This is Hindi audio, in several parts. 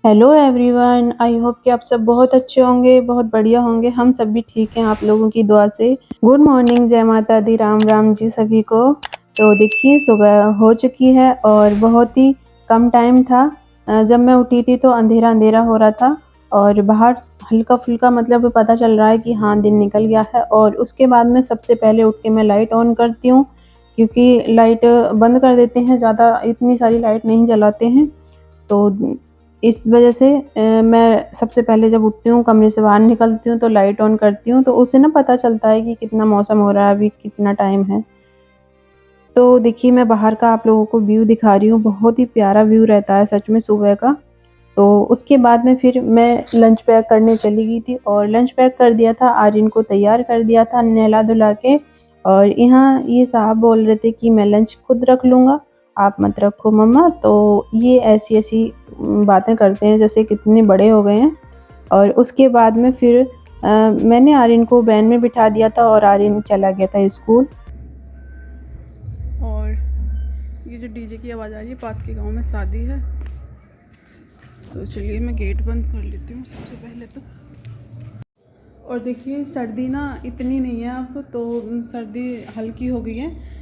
हेलो एवरीवन, आई होप कि आप सब बहुत अच्छे होंगे, बहुत बढ़िया होंगे। हम सब भी ठीक हैं आप लोगों की दुआ से। गुड मॉर्निंग, जय माता दी, राम राम जी सभी को। तो देखिए सुबह हो चुकी है और बहुत ही कम टाइम था। जब मैं उठी थी तो अंधेरा अंधेरा हो रहा था और बाहर हल्का फुल्का मतलब पता चल रहा है कि हाँ दिन निकल गया है। और उसके बाद में सबसे पहले उठ के मैं लाइट ऑन करती हूँ, क्योंकि लाइट बंद कर देते हैं, ज़्यादा इतनी सारी लाइट नहीं जलाते हैं। तो इस वजह से मैं सबसे पहले जब उठती हूँ, कमरे से बाहर निकलती हूँ तो लाइट ऑन करती हूँ, तो उससे ना पता चलता है कि कितना मौसम हो रहा है, अभी कितना टाइम है। तो देखिए मैं बाहर का आप लोगों को व्यू दिखा रही हूँ, बहुत ही प्यारा व्यू रहता है सच में सुबह का। तो उसके बाद में फिर मैं लंच पैक करने चली गई थी और लंच पैक कर दिया था, आर्यन को तैयार कर दिया था नहला-धुला के। और यहाँ ये साहब बोल रहे थे कि मैं लंच खुद रख लूँगा, आप मत रखो मम्मा। तो ये ऐसी-ऐसी बातें करते हैं जैसे कितने बड़े हो गए हैं। और उसके बाद में फिर मैंने आर्यन को वैन में बिठा दिया था और आर्यन चला गया था स्कूल। और ये जो डीजे की आवाज़ आ रही है, पास के गांव में शादी है, तो चलिए मैं गेट बंद कर लेती हूँ सबसे पहले तो। और देखिए सर्दी ना इतनी नहीं है अब, तो सर्दी हल्की हो गई है।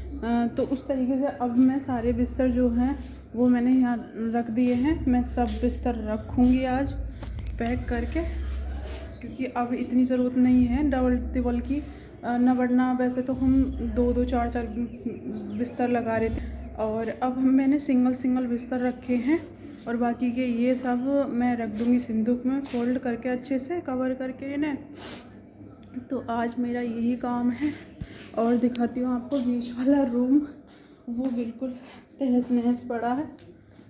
तो उस तरीके से अब मैं सारे बिस्तर जो हैं वो मैंने यहाँ रख दिए हैं। मैं सब बिस्तर रखूँगी आज पैक करके, क्योंकि अब इतनी ज़रूरत नहीं है डबल टिबल की। न वरना वैसे तो हम दो दो चार चार बिस्तर लगा रहे थे, और अब मैंने सिंगल सिंगल बिस्तर रखे हैं। और बाकी के ये सब मैं रख दूँगी सिंदूक में फोल्ड करके, अच्छे से कवर करके इन्हें। तो आज मेरा यही काम है। और दिखाती हूँ आपको बीच वाला रूम, वो बिल्कुल तहस नहस पड़ा है।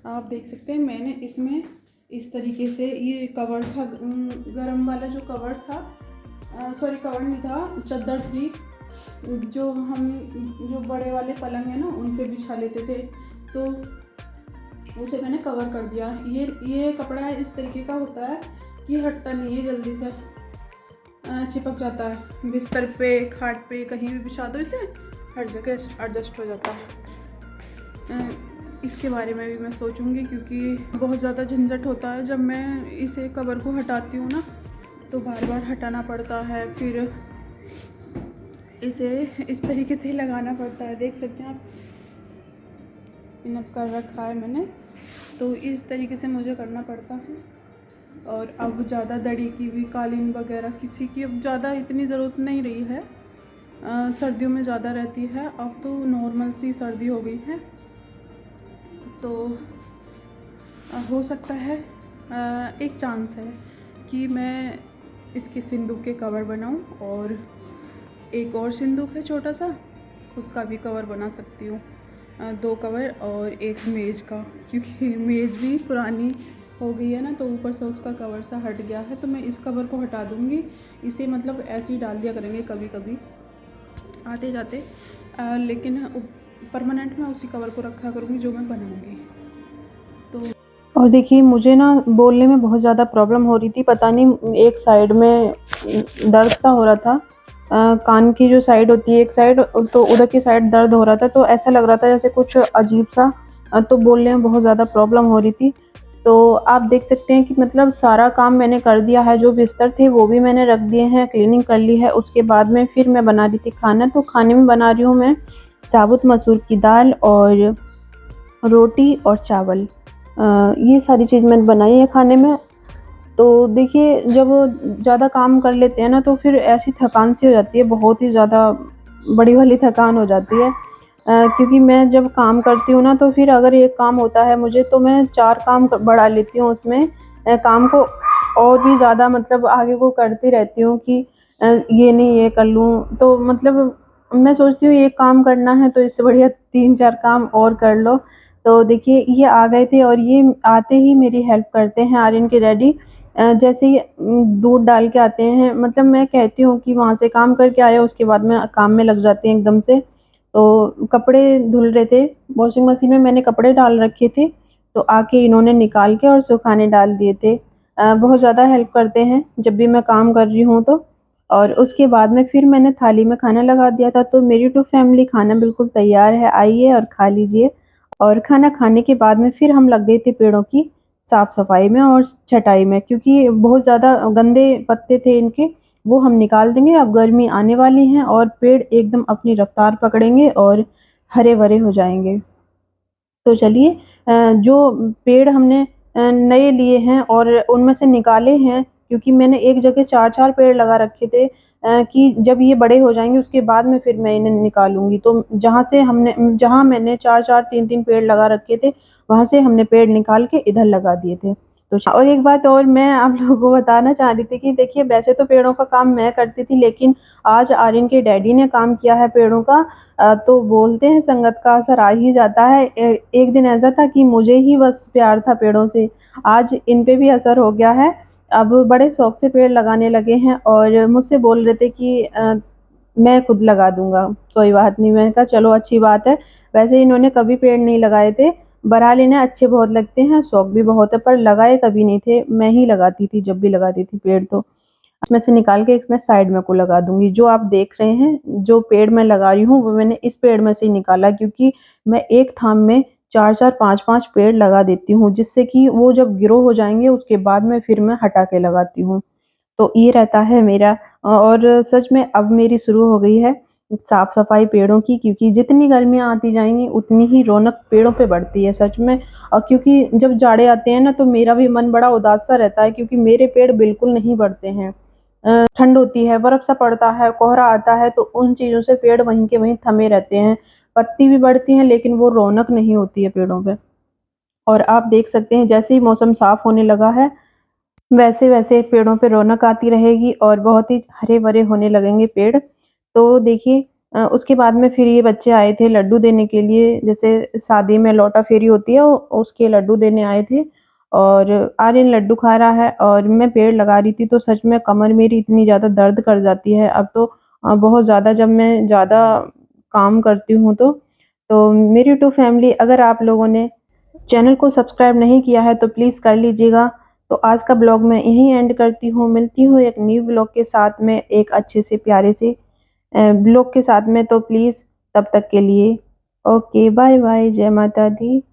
आप देख सकते हैं मैंने इसमें इस तरीके से ये कवर था, गरम वाला जो कवर था, सॉरी कवर नहीं था, चादर थी जो बड़े वाले पलंग है ना उन पे बिछा लेते थे, तो उसे मैंने कवर कर दिया। ये कपड़ा इस तरीके का होता है कि हटता नहीं है, जल्दी से चिपक जाता है बिस्तर पे, खाट पे, कहीं भी बिछा दो इसे, हर जगह एडजस्ट हो जाता है। इसके बारे में भी मैं सोचूंगी, क्योंकि बहुत ज़्यादा झंझट होता है जब मैं इसे कवर को हटाती हूँ ना, तो बार बार हटाना पड़ता है, फिर इसे इस तरीके से ही लगाना पड़ता है। देख सकते हैं आप, पिनअप कर रखा है मैंने, तो इस तरीके से मुझे करना पड़ता है। और अब ज़्यादा दड़ी की भी, कालीन वगैरह किसी की अब ज़्यादा इतनी ज़रूरत नहीं रही है। सर्दियों में ज़्यादा रहती है, अब तो नॉर्मल सी सर्दी हो गई है। तो हो सकता है एक चांस है कि मैं इसके सिंदूक के कवर बनाऊं, और एक और सिंदूक है छोटा सा, उसका भी कवर बना सकती हूँ। दो कवर और एक मेज़ का, क्योंकि मेज़ भी पुरानी हो गई है ना, तो ऊपर से उसका कवर सा हट गया है, तो मैं इस कवर को हटा दूँगी। इसे मतलब ऐसे ही डाल दिया करेंगे कभी कभी आते जाते, लेकिन परमानेंट मैं उसी कवर को रखा करूँगी जो मैं बनाऊँगी। तो और देखिए मुझे ना बोलने में बहुत ज़्यादा प्रॉब्लम हो रही थी, पता नहीं एक साइड में दर्द सा हो रहा था। कान की जो साइड होती है एक साइड, तो उधर की साइड दर्द हो रहा था, तो ऐसा लग रहा था जैसे कुछ अजीब सा। तो बोलने में बहुत ज़्यादा प्रॉब्लम हो रही थी। तो आप देख सकते हैं कि मतलब सारा काम मैंने कर दिया है, जो बिस्तर थे वो भी मैंने रख दिए हैं, क्लीनिंग कर ली है। उसके बाद में फिर मैं बना रही थी खाना, तो खाने में बना रही हूँ मैं साबुत मसूर की दाल और रोटी और चावल। ये सारी चीज़ मैंने बनाई है खाने में। तो देखिए जब ज़्यादा काम कर लेते हैं ना, तो फिर ऐसी थकान सी हो जाती है, बहुत ही ज़्यादा बड़ी वाली थकान हो जाती है। क्योंकि मैं जब काम करती हूँ ना, तो फिर अगर एक काम होता है मुझे, तो मैं 4 काम बढ़ा लेती हूँ उसमें। काम को और भी ज़्यादा मतलब आगे को करती रहती हूँ कि ये नहीं ये कर लूँ। तो मतलब मैं सोचती हूँ एक काम करना है तो इससे बढ़िया 3-4 काम और कर लो। तो देखिए ये आ गए थे और ये आते ही मेरी हेल्प करते हैं आर्यन के डैडी। जैसे ही दूध डाल के आते हैं, मतलब मैं कहती हूँ कि वहाँ से काम करके आए, उसके बाद में काम में लग जाते हैं एकदम से। तो कपड़े धुल रहे थे, वॉशिंग मशीन में मैंने कपड़े डाल रखे थे, तो आके इन्होंने निकाल के और सुखाने डाल दिए थे। बहुत ज़्यादा हेल्प करते हैं जब भी मैं काम कर रही हूँ तो। और उसके बाद में फिर मैंने थाली में खाना लगा दिया था, तो मेरी तो फैमिली खाना बिल्कुल तैयार है, आइए और खा लीजिए। और खाना खाने के बाद में फिर हम लग गए थे पेड़ों की साफ़ सफाई में और छटाई में, क्योंकि बहुत ज़्यादा गंदे पत्ते थे इनके, वो हम निकाल देंगे। अब गर्मी आने वाली है और पेड़ एकदम अपनी रफ्तार पकड़ेंगे और हरे भरे हो जाएंगे। तो चलिए, जो पेड़ हमने नए लिए हैं और उनमें से निकाले हैं, क्योंकि मैंने एक जगह 4-4 पेड़ लगा रखे थे, कि जब ये बड़े हो जाएँगे उसके बाद में फिर मैं इन्हें निकालूँगी। तो जहाँ मैंने 4-4 3-3 पेड़ लगा रखे थे, वहाँ से हमने पेड़ निकाल के इधर लगा दिए थे। तो और एक बात और मैं आप लोगों को बताना चाह रही थी कि देखिए, वैसे तो पेड़ों का काम मैं करती थी, लेकिन आज आर्यन के डैडी ने काम किया है पेड़ों का। तो बोलते हैं संगत का असर आ ही जाता है। एक दिन ऐसा था कि मुझे ही बस प्यार था पेड़ों से, आज इन पे भी असर हो गया है। अब बड़े शौक से पेड़ लगाने लगे हैं और मुझसे बोल रहे थे कि मैं खुद लगा दूँगा, कोई बात नहीं। मैंने कहा चलो अच्छी बात है। वैसे इन्होंने कभी पेड़ नहीं लगाए थे, बहरहाल इन्हें अच्छे बहुत लगते हैं, शौक भी बहुत है, पर लगाए कभी नहीं थे। मैं ही लगाती थी जब भी लगाती थी पेड़ तो। इसमें से निकाल के इसमें साइड में को लगा दूँगी। जो आप देख रहे हैं, जो पेड़ मैं लगा रही हूँ, वो मैंने इस पेड़ में से ही निकाला, क्योंकि मैं एक थाम में 4-4 5-5 पेड़ लगा देती हूँ, जिससे कि वो जब ग्रो हो जाएँगे उसके बाद में फिर मैं हटा के लगाती हूँ। तो ये रहता है मेरा। और सच में अब मेरी शुरू हो गई है साफ-सफाई पेड़ों की, क्योंकि जितनी गर्मियाँ आती जाएँगी उतनी ही रौनक पेड़ों पे बढ़ती है सच में। क्योंकि जब जाड़े आते हैं ना, तो मेरा भी मन बड़ा उदास-सा रहता है, क्योंकि मेरे पेड़ बिल्कुल नहीं बढ़ते हैं। ठंड होती है, बर्फ-सा पड़ता है, कोहरा आता है, तो उन चीज़ों से पेड़ वहीं के वहीं थमे रहते हैं। पत्ती भी बढ़ती हैं, लेकिन वो रौनक नहीं होती है पेड़ों पे। और आप देख सकते हैं, जैसे ही मौसम साफ होने लगा है, वैसे-वैसे पेड़ों पे रौनक आती रहेगी और बहुत ही हरे-भरे होने लगेंगे पेड़। तो देखिए, उसके बाद में फिर ये बच्चे आए थे लड्डू देने के लिए, जैसे शादी में लौटा फेरी होती है, उसके लड्डू देने आए थे। और आर्यन लड्डू खा रहा है और मैं पेड़ लगा रही थी, तो सच में कमर मेरी इतनी ज़्यादा दर्द कर जाती है अब तो, बहुत ज़्यादा जब मैं ज़्यादा काम करती हूँ तो। तो मेरी टू फैमिली, अगर आप लोगों ने चैनल को सब्सक्राइब नहीं किया है तो प्लीज़ कर लीजिएगा। तो आज का ब्लॉग मैं यहीं एंड करती हूँ। मिलती हूँ एक न्यू ब्लॉग के साथ में, एक अच्छे से प्यारे से ब्लॉग के साथ में। तो प्लीज़ तब तक के लिए ओके, बाय बाय, जय माता दी।